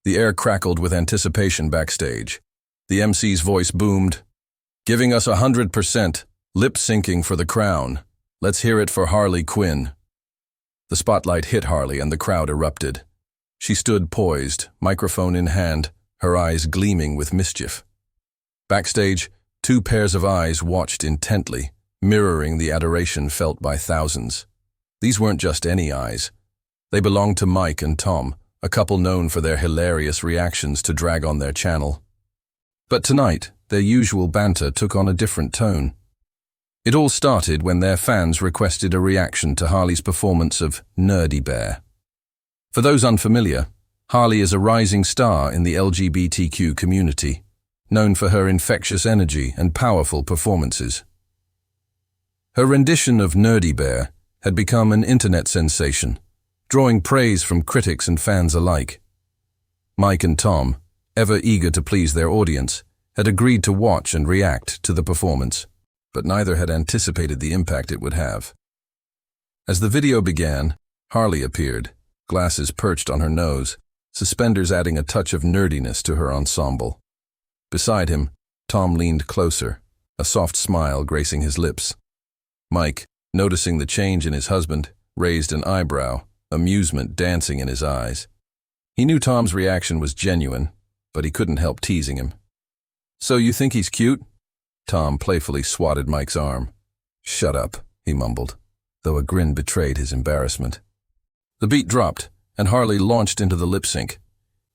The air crackled with anticipation backstage. The MC's voice boomed, "Giving us 100%, lip-syncing for the crown. Let's hear it for Harley Quinn." The spotlight hit Harley and the crowd erupted. She stood poised, microphone in hand, her eyes gleaming with mischief. Backstage, two pairs of eyes watched intently, mirroring the adoration felt by thousands. These weren't just any eyes. They belonged to Mike and Tom, a couple known for their hilarious reactions to drag on their channel. But tonight, their usual banter took on a different tone. It all started when their fans requested a reaction to Harley's performance of Nerdy Bear. For those unfamiliar, Harley is a rising star in the LGBTQ community, known for her infectious energy and powerful performances. Her rendition of Nerdy Bear had become an internet sensation, drawing praise from critics and fans alike. Mike and Tom, ever eager to please their audience, had agreed to watch and react to the performance, but neither had anticipated the impact it would have. As the video began, Harley appeared, glasses perched on her nose, suspenders adding a touch of nerdiness to her ensemble. Beside him, Tom leaned closer, a soft smile gracing his lips. Mike, noticing the change in his husband, raised an eyebrow, amusement dancing in his eyes. He knew Tom's reaction was genuine, but he couldn't help teasing him. "So you think he's cute?" Tom playfully swatted Mike's arm. "Shut up," he mumbled, though a grin betrayed his embarrassment. The beat dropped, and Harley launched into the lip sync.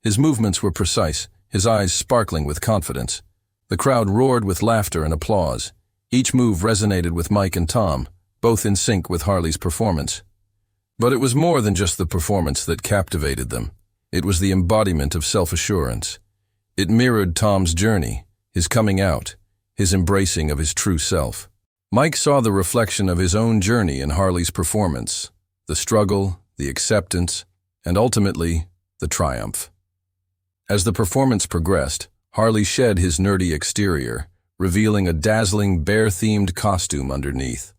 His movements were precise, his eyes sparkling with confidence. The crowd roared with laughter and applause. Each move resonated with Mike and Tom, both in sync with Harley's performance. But it was more than just the performance that captivated them. It was the embodiment of self-assurance. It mirrored Tom's journey, his coming out, his embracing of his true self. Mike saw the reflection of his own journey in Harley's performance, the struggle, the acceptance, and ultimately, the triumph. As the performance progressed, Harley shed his nerdy exterior, revealing a dazzling bear-themed costume underneath.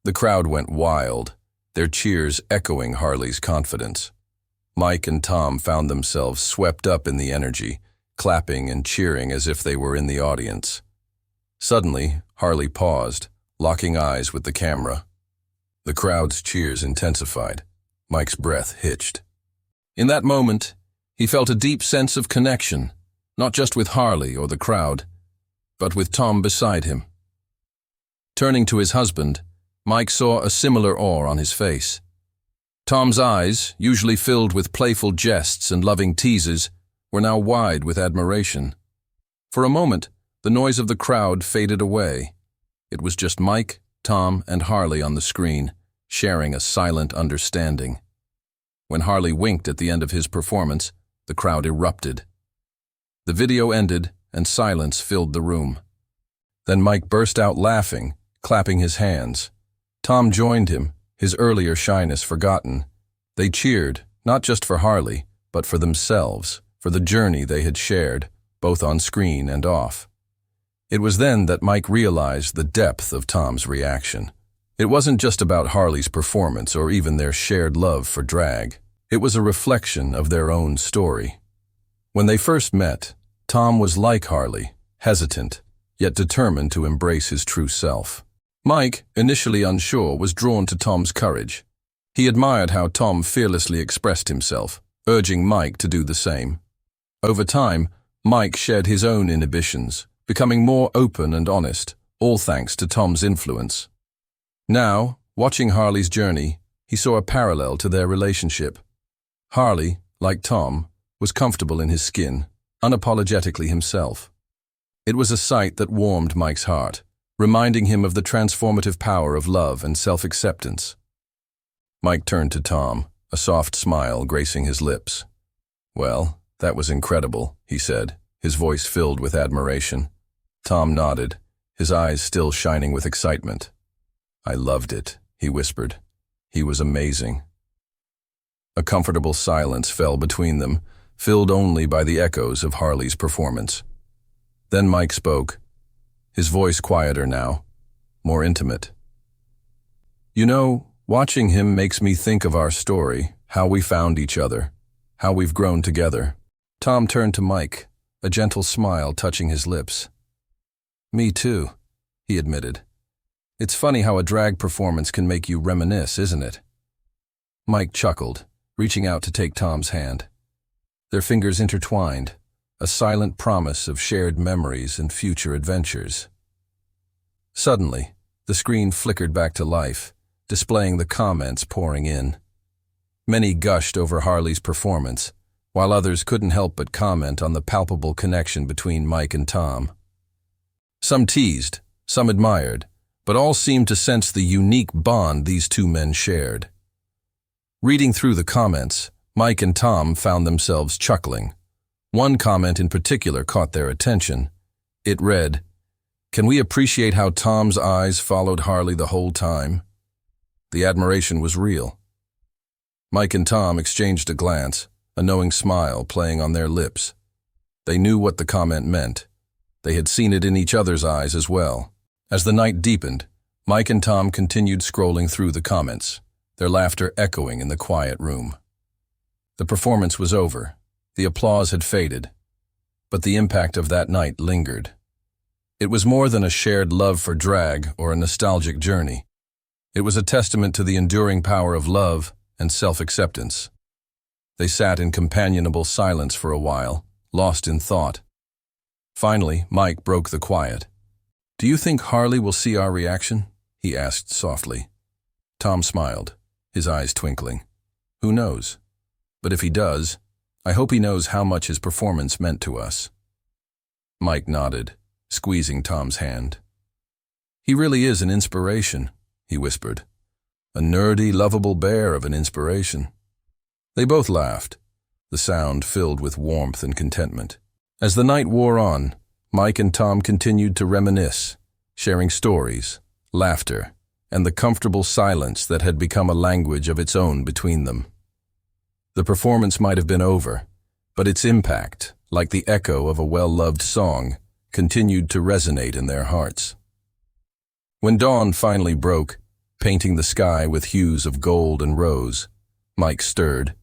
The crowd went wild, their cheers echoing Harley's confidence. Mike and Tom found themselves swept up in the energy, clapping and cheering as if they were in the audience. Suddenly, Harley paused, locking eyes with the camera. The crowd's cheers intensified. Mike's breath hitched. In that moment, he felt a deep sense of connection, not just with Harley or the crowd, but with Tom beside him. Turning to his husband, Mike saw a similar awe on his face. Tom's eyes, usually filled with playful jests and loving teases, were now wide with admiration. For a moment, the noise of the crowd faded away. It was just Mike, Tom, and Harley on the screen, sharing a silent understanding. When Harley winked at the end of his performance, the crowd erupted. The video ended, and silence filled the room. Then Mike burst out laughing, clapping his hands. Tom joined him, his earlier shyness forgotten. They cheered, not just for Harley, but for themselves, for the journey they had shared, both on screen and off. It was then that Mike realized the depth of Tom's reaction. It wasn't just about Harley's performance or even their shared love for drag. It was a reflection of their own story. When they first met, Tom was like Harley, hesitant, yet determined to embrace his true self. Mike, initially unsure, was drawn to Tom's courage. He admired how Tom fearlessly expressed himself, urging Mike to do the same. Over time, Mike shed his own inhibitions, becoming more open and honest, all thanks to Tom's influence. Now, watching Harley's journey, he saw a parallel to their relationship. Harley, like Tom, was comfortable in his skin, unapologetically himself. It was a sight that warmed Mike's heart, reminding him of the transformative power of love and self-acceptance. Mike turned to Tom, a soft smile gracing his lips. "Well, that was incredible," he said, his voice filled with admiration. Tom nodded, his eyes still shining with excitement. "I loved it," he whispered. "He was amazing." A comfortable silence fell between them, filled only by the echoes of Harley's performance. Then Mike spoke, his voice quieter now, more intimate. "You know, watching him makes me think of our story, how we found each other, how we've grown together. Tom turned to Mike, a gentle smile touching his lips. "Me too," he admitted. "It's funny how a drag performance can make you reminisce, isn't it?" Mike chuckled, reaching out to take Tom's hand. Their fingers intertwined, a silent promise of shared memories and future adventures. Suddenly, the screen flickered back to life, displaying the comments pouring in. Many gushed over Harley's performance, while others couldn't help but comment on the palpable connection between Mike and Tom. Some teased, some admired, but all seemed to sense the unique bond these two men shared. Reading through the comments, Mike and Tom found themselves chuckling. One comment in particular caught their attention. It read, "Can we appreciate how Tom's eyes followed Harley the whole time?" The admiration was real. Mike and Tom exchanged a glance, a knowing smile playing on their lips. They knew what the comment meant. They had seen it in each other's eyes as well. As the night deepened, Mike and Tom continued scrolling through the comments, their laughter echoing in the quiet room. The performance was over. The applause had faded, but the impact of that night lingered. It was more than a shared love for drag or a nostalgic journey. It was a testament to the enduring power of love and self-acceptance. They sat in companionable silence for a while, lost in thought. Finally, Mike broke the quiet. "Do you think Harley will see our reaction?" he asked softly. Tom smiled, his eyes twinkling. "Who knows? But if he does, I hope he knows how much his performance meant to us." Mike nodded, squeezing Tom's hand. "He really is an inspiration," he whispered. "A nerdy, lovable bear of an inspiration." They both laughed, the sound filled with warmth and contentment. As the night wore on, Mike and Tom continued to reminisce, sharing stories, laughter, and the comfortable silence that had become a language of its own between them. The performance might have been over, but its impact, like the echo of a well-loved song, continued to resonate in their hearts. When dawn finally broke, painting the sky with hues of gold and rose, Mike stirred.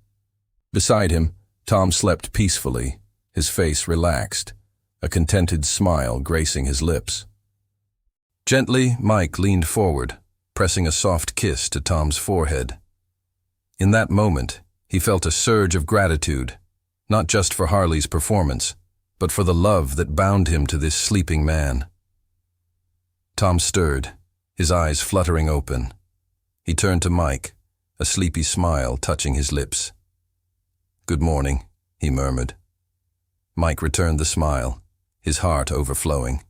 Beside him, Tom slept peacefully, his face relaxed, a contented smile gracing his lips. Gently, Mike leaned forward, pressing a soft kiss to Tom's forehead. In that moment, he felt a surge of gratitude, not just for Harley's performance, but for the love that bound him to this sleeping man. Tom stirred, his eyes fluttering open. He turned to Mike, a sleepy smile touching his lips. "Good morning," he murmured. Mike returned the smile, his heart overflowing.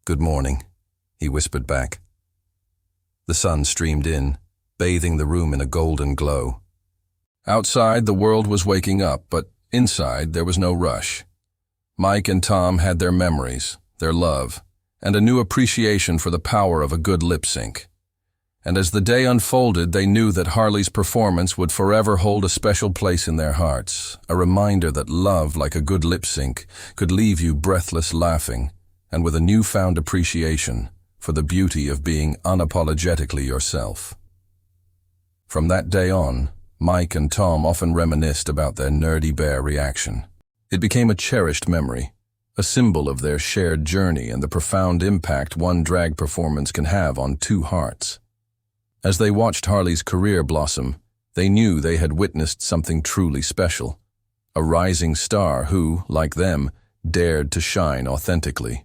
"Good morning," he whispered back. The sun streamed in, bathing the room in a golden glow. Outside, the world was waking up, but inside there was no rush. Mike and Tom had their memories, their love, and a new appreciation for the power of a good lip sync. And as the day unfolded, they knew that Harley's performance would forever hold a special place in their hearts, a reminder that love, like a good lip sync, could leave you breathless laughing, and with a newfound appreciation for the beauty of being unapologetically yourself. From that day on, Mike and Tom often reminisced about their nerdy bear reaction. It became a cherished memory, a symbol of their shared journey and the profound impact one drag performance can have on two hearts. As they watched Harley's career blossom, they knew they had witnessed something truly special, a rising star who, like them, dared to shine authentically.